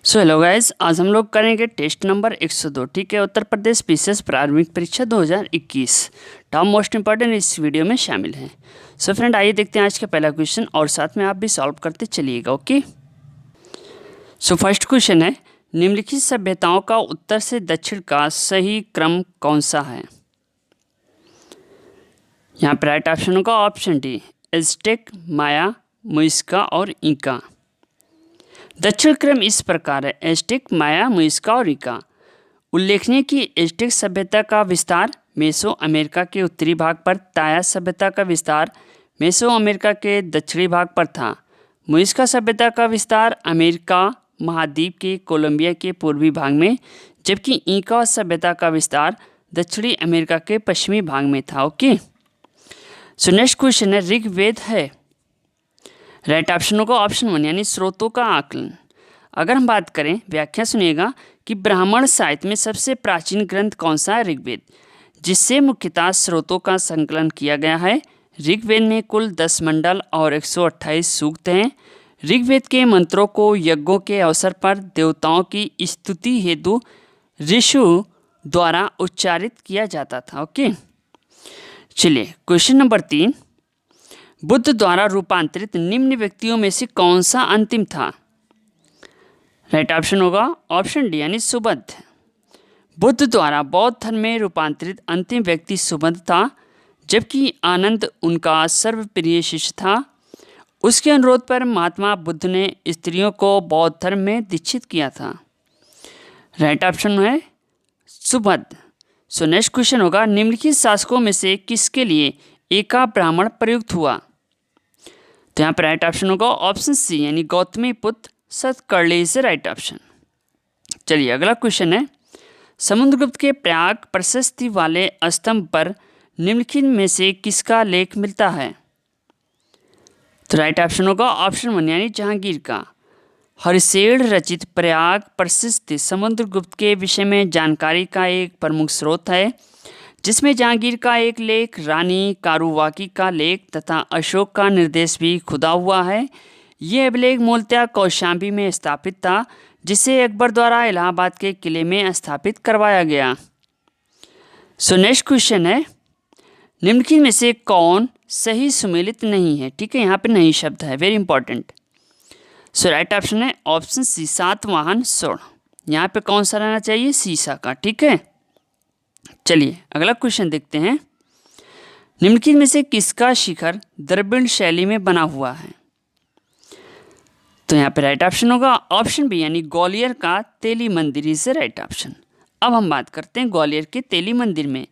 So hello guys, आज हम लोग करेंगे टेस्ट नंबर 102। ठीक है, उत्तर प्रदेश पीसीएस प्रारंभिक परीक्षा 2021 टॉप मोस्ट इंपॉर्टेंट इस वीडियो में शामिल हैं। सो फ्रेंड, आइए देखते हैं आज का पहला क्वेश्चन और साथ में आप भी सॉल्व करते चलिएगा। ओके, सो फर्स्ट क्वेश्चन है, निम्नलिखित सभ्यताओं का उत्तर से दक्षिण का सही क्रम कौन सा है। यहाँ पर राइट ऑप्शन होगा ऑप्शन डी, एज़टेक, माया, मुइस्का और इंका। दक्षिण क्रम इस प्रकार है, एज़टेक, माया, मुइस्का और इंका। उल्लेखनीय कि एज़टेक सभ्यता का विस्तार मेसो अमेरिका के उत्तरी भाग पर, ताया सभ्यता का विस्तार मेसो अमेरिका के दक्षिणी भाग पर था। मुइस्का सभ्यता का विस्तार अमेरिका महाद्वीप के कोलंबिया के पूर्वी भाग में, जबकि इंका सभ्यता का विस्तार दक्षिणी अमेरिका के पश्चिमी भाग में था। ओके, सो नेक्स्ट क्वेश्चन है, ऋग्वेद है। राइट ऑप्शन होगा ऑप्शन वन, यानी स्रोतों का आकलन। अगर हम बात करें, व्याख्या सुनिएगा कि ब्राह्मण साहित्य में सबसे प्राचीन ग्रंथ कौन सा है, ऋग्वेद, जिससे मुख्यतः स्रोतों का संकलन किया गया है। ऋग्वेद में कुल 10 मंडल और 128 सूक्त हैं। ऋग्वेद के मंत्रों को यज्ञों के अवसर पर देवताओं की स्तुति हेतु ऋषियों द्वारा उच्चारित किया जाता था। ओके, चलिए क्वेश्चन नंबर 3, बुद्ध द्वारा रूपांतरित निम्न व्यक्तियों में से कौन सा अंतिम था। राइट ऑप्शन होगा ऑप्शन डी, यानी सुबुद्ध। बुद्ध द्वारा बौद्ध धर्म में रूपांतरित अंतिम व्यक्ति सुबुद्ध था, जबकि आनंद उनका सर्वप्रिय शिष्य था। उसके अनुरोध पर महात्मा बुद्ध ने स्त्रियों को बौद्ध धर्म में दीक्षित किया था। राइट ऑप्शन है सुबुद्ध। सो नेक्स्ट क्वेश्चन होगा, निम्नलिखित शासकों में से किसके लिए एका ब्राह्मण प्रयुक्त हुआ। तो यहाँ पर राइट ऑप्शन होगा ऑप्शन सी, यानी गौतमी पुत्र सतकर्णी से राइट ऑप्शन। चलिए अगला क्वेश्चन है, समुद्रगुप्त के प्रयाग प्रशस्ति वाले स्तंभ पर निम्नलिखित में से किसका लेख मिलता है। तो राइट ऑप्शन होगा ऑप्शन वन, यानी जहांगीर का। हरिशेन रचित प्रयाग प्रशस्ति समुद्रगुप्त के विषय में जानकारी का एक प्रमुख स्रोत है, जिसमें जहांगीर का एक लेख, रानी कारुवाकी का लेख तथा अशोक का निर्देश भी खुदा हुआ है। ये अभिलेख मूलतः कौशाम्बी में स्थापित था, जिसे अकबर द्वारा इलाहाबाद के किले में स्थापित करवाया गया। सो नेक्स्ट क्वेश्चन है, निम्नलिखित में से कौन सही सुमेलित नहीं है। ठीक है, यहाँ पे नहीं शब्द है, वेरी इंपॉर्टेंट। सो राइट ऑप्शन है ऑप्शन सी, सातवाहन स्वर्ण। यहाँ पे कौन सा रहना चाहिए, सीसा का। ठीक है, चलिए अगला क्वेश्चन देखते हैं, निम्नलिखित में से किसका शिखर द्रविड़ शैली में बना हुआ है। तो यहाँ पे राइट ऑप्शन होगा ऑप्शन बी, यानी ग्वालियर का तेली मंदिर से राइट ऑप्शन। अब हम बात करते हैं ग्वालियर के तेली मंदिर में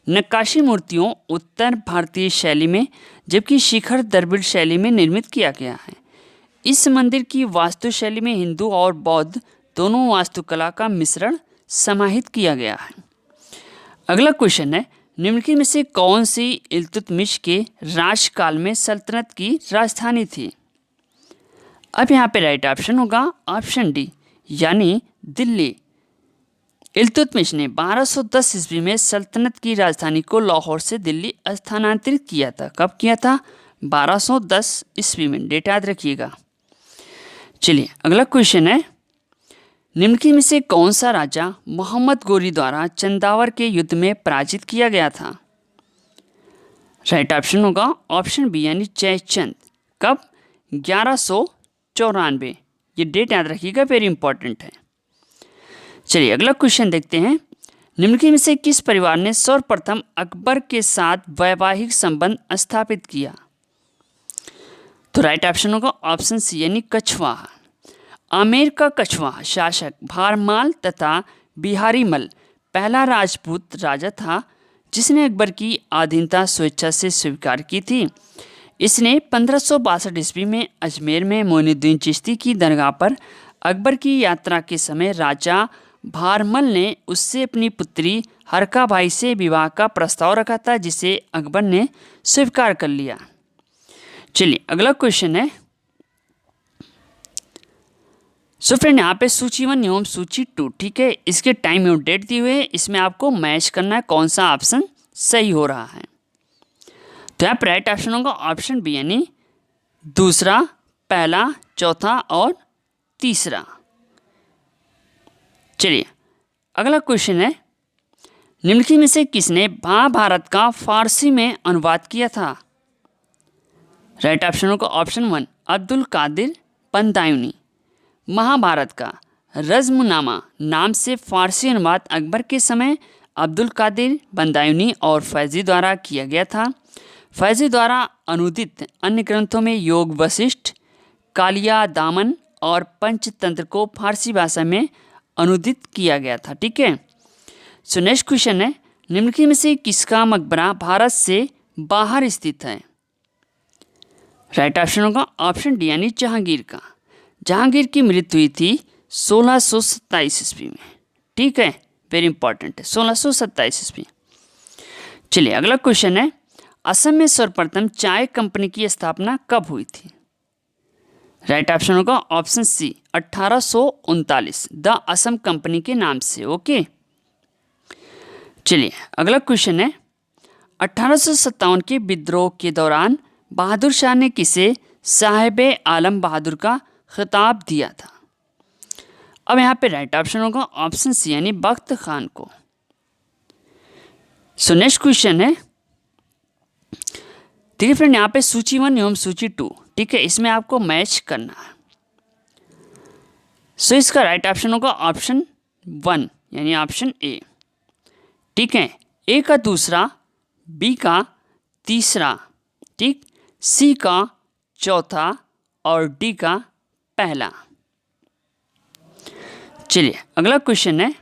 नक्काशी मूर्तियों उत्तर भारतीय शैली में, जबकि शिखर द्रविड़ शैली में निर्मित किया गया है। इस मंदिर की वास्तुशैली में हिंदू और बौद्ध दोनों वास्तुकला का मिश्रण समाहित किया गया है। अगला क्वेश्चन है, निम्नलिखित में से कौन सी इल्तुतमिश के राजकाल में सल्तनत की राजधानी थी। अब यहाँ पे राइट ऑप्शन होगा ऑप्शन डी, यानी दिल्ली। इल्तुतमिश ने 1210 ईस्वी में सल्तनत की राजधानी को लाहौर से दिल्ली स्थानांतरित किया था। कब किया था, 1210 ईस्वी में, डेट याद रखिएगा। चलिए अगला क्वेश्चन है, निम्नलिखित में से कौन सा राजा मोहम्मद गोरी द्वारा चंदावर के युद्ध में पराजित किया गया था। राइट ऑप्शन होगा ऑप्शन बी, यानी जयचंद। कब, 1194। ये डेट याद रखिएगा, वेरी इंपॉर्टेंट है। चलिए अगला क्वेश्चन देखते हैं, निम्नलिखित में से किस परिवार ने सर्वप्रथम अकबर के साथ वैवाहिक संबंध स्थापित किया। तो राइट ऑप्शन होगा ऑप्शन सी, यानी कछवाहा। आमेर का कछवाहा शासक भारमाल तथा बिहारीमल पहला राजपूत राजा था, जिसने अकबर की अधीनता स्वेच्छा से स्वीकार की थी। इसने 1562 ईस्वी में अजमेर में मोइनुद्दीन चिश्ती की दरगाह पर अकबर की यात्रा के समय राजा भारमल ने उससे अपनी पुत्री हरका बाई से विवाह का प्रस्ताव रखा था, जिसे अकबर ने स्वीकार कर लिया। चलिए अगला क्वेश्चन है, सो फ्रेंड यहाँ पे सूची 1 एवं सूची 2, ठीक है, इसके टाइम एवं डेट दी हुई है। इसमें आपको मैच करना है कौन सा ऑप्शन सही हो रहा है। तो यहाँ पर राइट ऑप्शन होगा ऑप्शन बी, यानी दूसरा, पहला, चौथा और तीसरा। चलिए अगला क्वेश्चन है, निम्नलिखित में से किसने महाभारत का फारसी में अनुवाद किया था? राइट ऑप्शन होगा ऑप्शन 1 अब्दुल कादिर बंदायूनी। महाभारत का रज़्मनामा नाम से फारसी अनुवाद अकबर के समय अब्दुल कादिर बंदायूनी और फैज़ी द्वारा किया गया था। फैज़ी द्वारा अनुदित अन्य ग्रंथों में योग वशिष्ठ, कालिया दामन और पंचतंत्र को फारसी भाषा में अनुदित किया गया था। ठीक है, सो नेक्स्ट क्वेश्चन है, निम्नलिखित में से किसका मकबरा भारत से बाहर स्थित है? राइट ऑप्शन होगा ऑप्शन डी यानी जहांगीर का। जहांगीर की मृत्यु हुई थी 1627 ईस्वी में। ठीक है, वेरी इंपॉर्टेंट है, 1627 ईस्वी। चलिए अगला क्वेश्चन है, असम में सर्वप्रथम चाय कंपनी की स्थापना कब हुई थी? राइट ऑप्शन होगा option C 1839 the Assam company के नाम से। ओके, चलिए अगला क्वेश्चन है, 1857 के विद्रोह के दौरान बहादुर शाह ने किसे साहिब आलम बहादुर का खिताब दिया था? अब यहाँ पे राइट ऑप्शन होगा ऑप्शन सी यानी बख्त खान को। सो नेक्स्ट क्वेश्चन है, देखिए फ्रेंड यहाँ पे सूची 1 एवं सूची 2, ठीक है, इसमें आपको मैच करना है। सो इसका राइट ऑप्शन होगा ऑप्शन 1 यानी ऑप्शन ए। ठीक है, ए का दूसरा, बी का तीसरा, ठीक, सी का चौथा और डी का पहला। चलिए अगला क्वेश्चन है,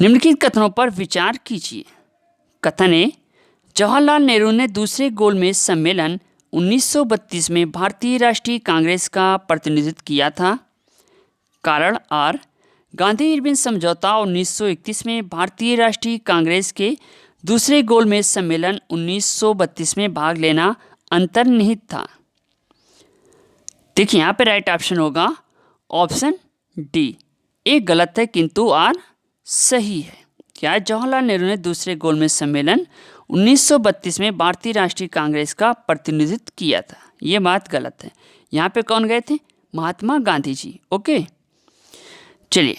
निम्नलिखित कथनों पर विचार कीजिए। कथन ए, जवाहरलाल नेहरू ने दूसरे गोलमेज सम्मेलन 1932 में भारतीय राष्ट्रीय कांग्रेस का प्रतिनिधित्व किया था। कारण आर, गांधी इरविन समझौता 1931 में भारतीय राष्ट्रीय कांग्रेस के दूसरे गोलमेज सम्मेलन 1932 में भाग लेना अंतर्निहित था। देखिए यहाँ पे राइट ऑप्शन होगा ऑप्शन डी, ए गलत है किंतु आर सही है। क्या जवाहरलाल नेहरू ने दूसरे गोलमेज सम्मेलन 1932 में भारतीय राष्ट्रीय कांग्रेस का प्रतिनिधित्व किया था, ये बात गलत है। यहाँ पे कौन गए थे? महात्मा गांधी जी। ओके, चलिए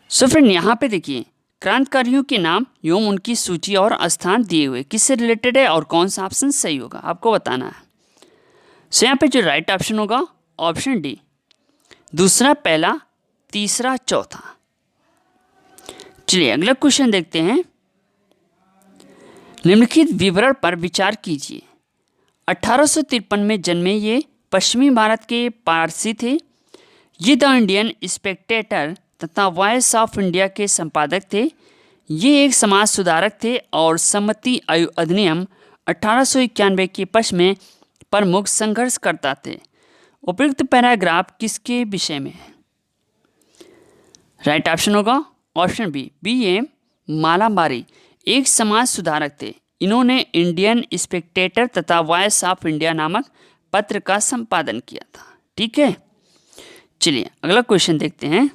सो फ्रेंड यहाँ पे देखिए क्रांतिकारियों के नाम एवं उनकी सूची और स्थान दिए हुए किससे रिलेटेड है और कौन सा ऑप्शन सही होगा आपको बताना है। सो यहाँ पे जो राइट ऑप्शन होगा ऑप्शन डी, दूसरा, पहला, तीसरा, चौथा। चलिए अगला क्वेश्चन देखते हैं, निम्नलिखित विवरण पर विचार कीजिए। 1853 में जन्मे ये पश्चिमी भारत के पारसी थे। ये द इंडियन स्पेक्टेटर तथा वॉइस ऑफ इंडिया के संपादक थे। ये एक समाज सुधारक थे और सम्मति आयु अधिनियम 1891 के पक्ष में प्रमुख संघर्ष करता थे। उपयुक्त पैराग्राफ किसके विषय में है? राइट ऑप्शन होगा ऑप्शन बी, B.M. मालाबारी एक समाज सुधारक थे। इन्होंने इंडियन स्पेक्टेटर तथा वॉइस ऑफ इंडिया नामक पत्र का संपादन किया था। ठीक है, चलिए अगला क्वेश्चन देखते हैं।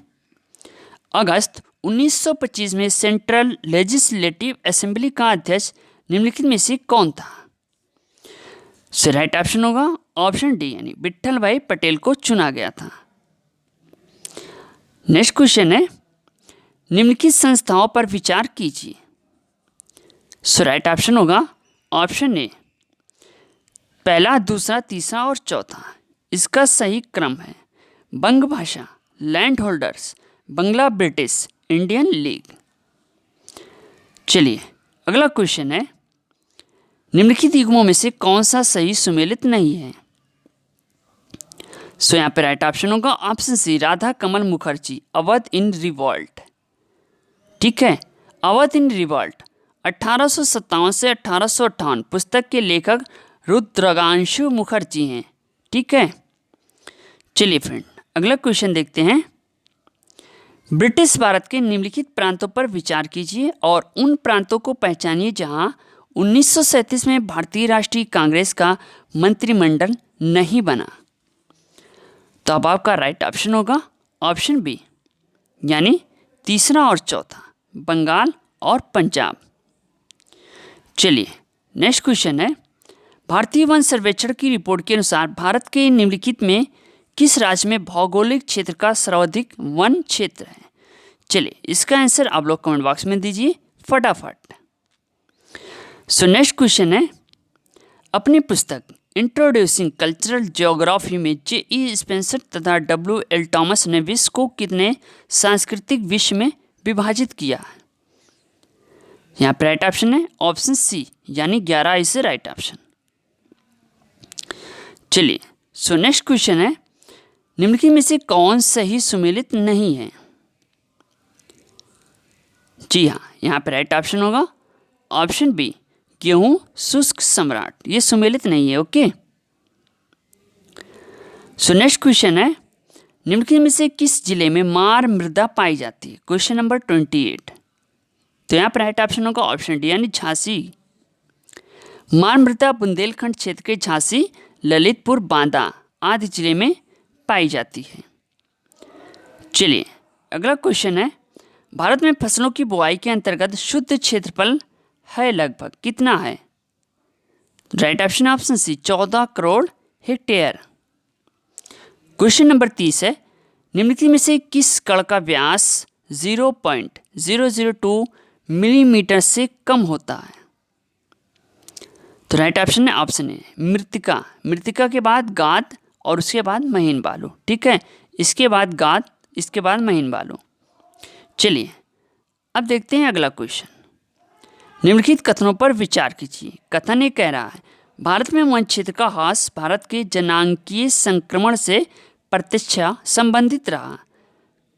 अगस्त 1925 में सेंट्रल लेजिस्लेटिव असेंबली का अध्यक्ष निम्नलिखित में से कौन था? सो राइट ऑप्शन होगा ऑप्शन डी यानी विट्ठल भाई पटेल को चुना गया था। नेक्स्ट क्वेश्चन है, निम्नलिखित संस्थाओं पर विचार कीजिए। सो राइट ऑप्शन होगा ऑप्शन ए, पहला, दूसरा, तीसरा और चौथा। इसका सही क्रम है बंग भाषा, लैंड होल्डर्स, बंगला ब्रिटिश, इंडियन लीग। चलिए अगला क्वेश्चन है, निम्नलिखित युग्मों में से कौन सा सही सुमेलित नहीं है? सो यहाँ पे राइट ऑप्शन होगा ऑप्शन सी, राधा कमल मुखर्जी, अवध इन रिवॉल्ट। ठीक है, अवध इन रिवॉल्ट 1857 से 1858 पुस्तक के लेखक रुद्रगांशु मुखर्जी हैं। ठीक है, चलिए फ्रेंड अगला क्वेश्चन देखते हैं। ब्रिटिश भारत के निम्नलिखित प्रांतों पर विचार कीजिए और उन प्रांतों को पहचानिए जहां 1937 में भारतीय राष्ट्रीय कांग्रेस का मंत्रिमंडल नहीं बना। तो अब आपका राइट ऑप्शन होगा ऑप्शन बी यानी तीसरा और चौथा, बंगाल और पंजाब। चलिए नेक्स्ट क्वेश्चन है, भारतीय वन सर्वेक्षण की रिपोर्ट के अनुसार भारत के निम्नलिखित में किस राज्य में भौगोलिक क्षेत्र का सर्वाधिक वन क्षेत्र है? चलिए इसका आंसर आप लोग कमेंट बॉक्स में दीजिए फटाफट। सो नेक्स्ट क्वेश्चन है, अपनी पुस्तक इंट्रोड्यूसिंग कल्चरल ज्योग्राफी में J.E. स्पेंसर तथा W.L. टॉमस ने विश्व को कितने सांस्कृतिक विश्व में विभाजित किया है? यहाँ पर राइट ऑप्शन है ऑप्शन सी यानी 11 इज राइट ऑप्शन। चलिए सो नेक्स्ट क्वेश्चन है, निम्नलिखित में से कौन सही सुमेलित नहीं है? जी हाँ, यहाँ पर राइट ऑप्शन होगा ऑप्शन बी गेहूं शुष्क सम्राट, ये सुमेलित नहीं है। ओके। सो नेक्स्ट क्वेश्चन है, निम्नलिखित में से किस जिले में मार मृदा पाई जाती है? Question number 28। तो यहाँ पर राइट ऑप्शन होगा ऑप्शन डी यानी झांसी। मार मृदा बुंदेलखंड क्षेत्र के झांसी, ललितपुर, बांदा आदि जिले में पाई जाती है। चलिए अगला क्वेश्चन है, भारत में फसलों की बुआई के अंतर्गत शुद्ध क्षेत्रफल है लगभग कितना है? Right option option C 14 crore हेक्टेयर। क्वेश्चन नंबर 30 है, निम्नलिखित में से किस कण का व्यास 0.002 मिलीमीटर से कम होता है? तो राइट ऑप्शन है ऑप्शन ए मृत्तिका। मृत्तिका के बाद गाद और उसके बाद महीन बालू। ठीक है, इसके बाद गाद, इसके बाद महीन बालू। चलिए अब देखते हैं अगला क्वेश्चन। निम्नलिखित कथनों पर विचार कीजिए। कथन ये कह रहा है, भारत में वन क्षेत्र का ह्रास भारत के जनांकीय संक्रमण से प्रत्यक्ष संबंधित रहा।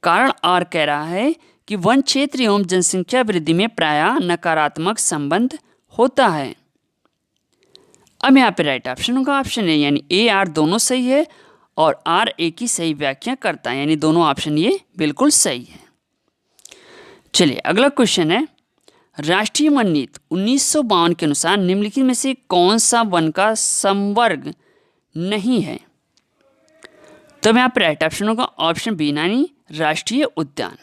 कारण आर कह रहा है कि वन क्षेत्र एवं जनसंख्या वृद्धि में प्रायः नकारात्मक संबंध होता है। अब यहाँ पे राइट ऑप्शन होगा ऑप्शन ए यानी ए आर दोनों सही है और आर ए की सही व्याख्या करता है, यानी दोनों ऑप्शन ये बिल्कुल सही है। चलिए अगला क्वेश्चन है, राष्ट्रीय वन नीति 1952 के अनुसार निम्नलिखित में से कौन सा वन का संवर्ग नहीं है? तो यहाँ पर राइट ऑप्शन होगा ऑप्शन बी यानी राष्ट्रीय उद्यान।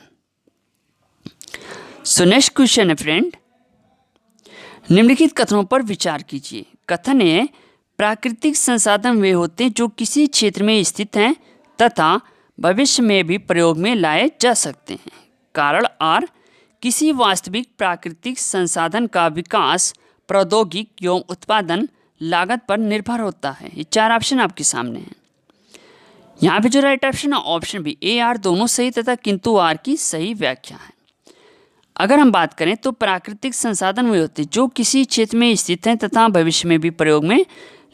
सो नेक्स्ट क्वेश्चन है फ्रेंड, निम्नलिखित कथनों पर विचार कीजिए। कथन है, प्राकृतिक संसाधन वे होते हैं जो किसी क्षेत्र में स्थित हैं तथा भविष्य में भी प्रयोग में लाए जा सकते हैं। कारण आर, किसी वास्तविक प्राकृतिक संसाधन का विकास प्रौद्योगिक एवं उत्पादन लागत पर निर्भर होता है। ये चार ऑप्शन आपके सामने हैं। यहाँ पे जो राइट ऑप्शन है ऑप्शन बी ए आर दोनों सही तथा किंतु आर की सही व्याख्या है। अगर हम बात करें तो प्राकृतिक संसाधन वे होते हैं जो किसी क्षेत्र में स्थित हैं तथा भविष्य में भी प्रयोग में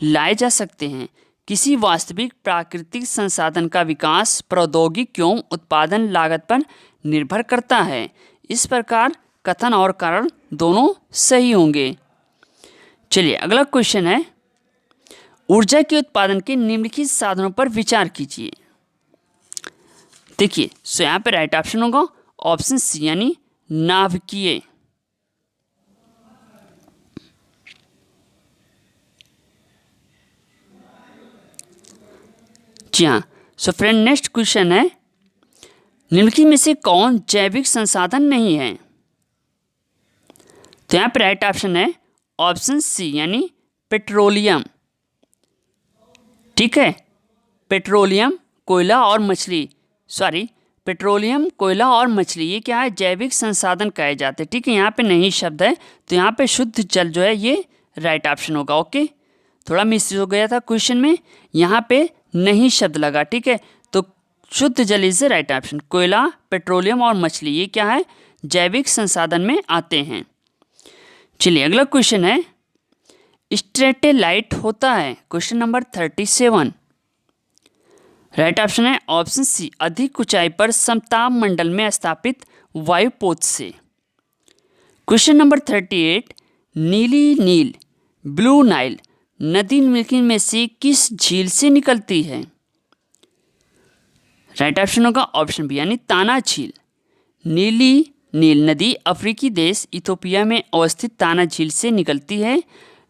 लाए जा सकते हैं। किसी वास्तविक प्राकृतिक संसाधन का विकास प्रौद्योगिक एवं उत्पादन लागत पर निर्भर करता है। इस प्रकार कथन और कारण दोनों सही होंगे। चलिए अगला क्वेश्चन है, ऊर्जा के उत्पादन के निम्नलिखित साधनों पर विचार कीजिए। देखिए सो यहाँ पे राइट ऑप्शन होगा ऑप्शन सी यानी नाभिकीय। जी हाँ। सो फ्रेंड नेक्स्ट क्वेश्चन है, निम्नलिखित में से कौन जैविक संसाधन नहीं है? तो यहाँ पे राइट ऑप्शन है ऑप्शन सी यानी पेट्रोलियम। ठीक है, पेट्रोलियम, कोयला और मछली, पेट्रोलियम, कोयला और मछली ये क्या है? जैविक संसाधन कहे जाते हैं। ठीक है, यहाँ पे नहीं शब्द है तो यहाँ पे शुद्ध जल जो है ये राइट ऑप्शन होगा। ओके, थोड़ा मिस हो गया था क्वेश्चन में, यहाँ पे नहीं शब्द लगा। ठीक है, तो शुद्ध जल इज राइट ऑप्शन। कोयला, पेट्रोलियम और मछली ये क्या है? जैविक संसाधन में आते हैं। चलिए अगला क्वेश्चन है, स्ट्रेटेलाइट होता है। Question number 37। राइट ऑप्शन है ऑप्शन सी अधिक ऊंचाई पर समताप मंडल में स्थापित वायुपोत से। क्वेश्चन नंबर 38, नीली नील ब्लू नाइल नदी निम्नलिखित में से किस झील से निकलती है? राइट ऑप्शन होगा ऑप्शन बी यानी ताना झील। नीली नील नदी अफ्रीकी देश इथोपिया में अवस्थित ताना झील से निकलती है।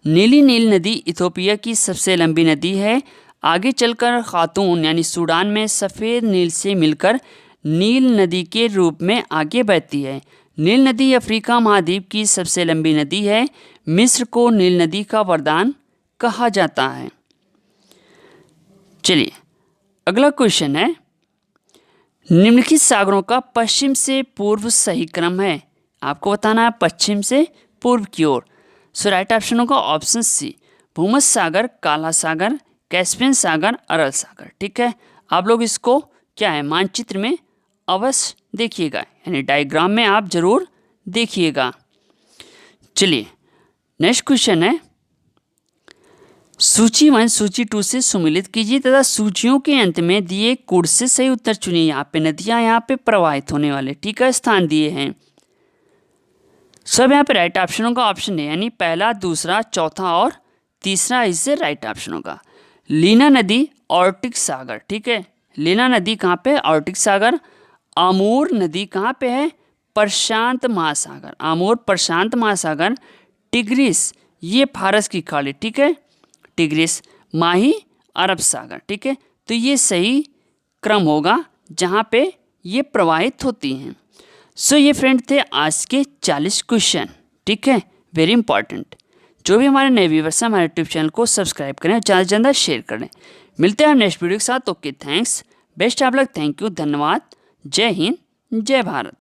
नीली नील नदी इथोपिया की सबसे लंबी नदी है। आगे चलकर खातून यानी सूडान में सफ़ेद नील से मिलकर नील नदी के रूप में आगे बहती है। नील नदी अफ्रीका महाद्वीप की सबसे लंबी नदी है। मिस्र को नील नदी का वरदान कहा जाता है। चलिए अगला क्वेश्चन है, निम्नलिखित सागरों का पश्चिम से पूर्व सही क्रम है। आपको बताना है पश्चिम से पूर्व की ओर। सो राइट ऑप्शन होगा ऑप्शन सी, भूमध्य सागर, काला सागर, कैस्पियन सागर, अरल सागर। ठीक है, आप लोग इसको क्या है मानचित्र में अवश्य देखिएगा, यानी डायग्राम में आप जरूर देखिएगा। चलिए नेक्स्ट क्वेश्चन है, सूची 1 सूची 2 से सुमिलित कीजिए तथा सूचियों के अंत में दिए कोड से सही उत्तर चुनिए। यहाँ पे नदियाँ यहाँ पे प्रवाहित होने वाले, ठीक है, स्थान दिए हैं। सब यहाँ पे राइट ऑप्शन होगा ऑप्शन ए, यानी पहला, दूसरा, चौथा और तीसरा इससे राइट ऑप्शन होगा। लीना नदी आर्कटिक सागर, ठीक है, लीना नदी कहाँ पे, आर्कटिक सागर। आमूर नदी कहाँ पे है, प्रशांत महासागर, आमूर प्रशांत महासागर। टिग्रिस ये फारस की खाड़ी, ठीक है, टिग्रिस। माही अरब सागर, ठीक है। तो ये सही क्रम होगा जहाँ पे ये प्रवाहित होती हैं। सो ये फ्रेंड थे आज के 40 क्वेश्चन, ठीक है, वेरी इंपॉर्टेंट। जो भी हमारे नए व्यूअर्स हैं हमारे यूट्यूब चैनल को सब्सक्राइब करें, ज़्यादा से ज़्यादा शेयर करें। मिलते हैं नेक्स्ट वीडियो के साथ। Okay, thanks, best of luck, thank you, धन्यवाद, जय हिंद, जय भारत।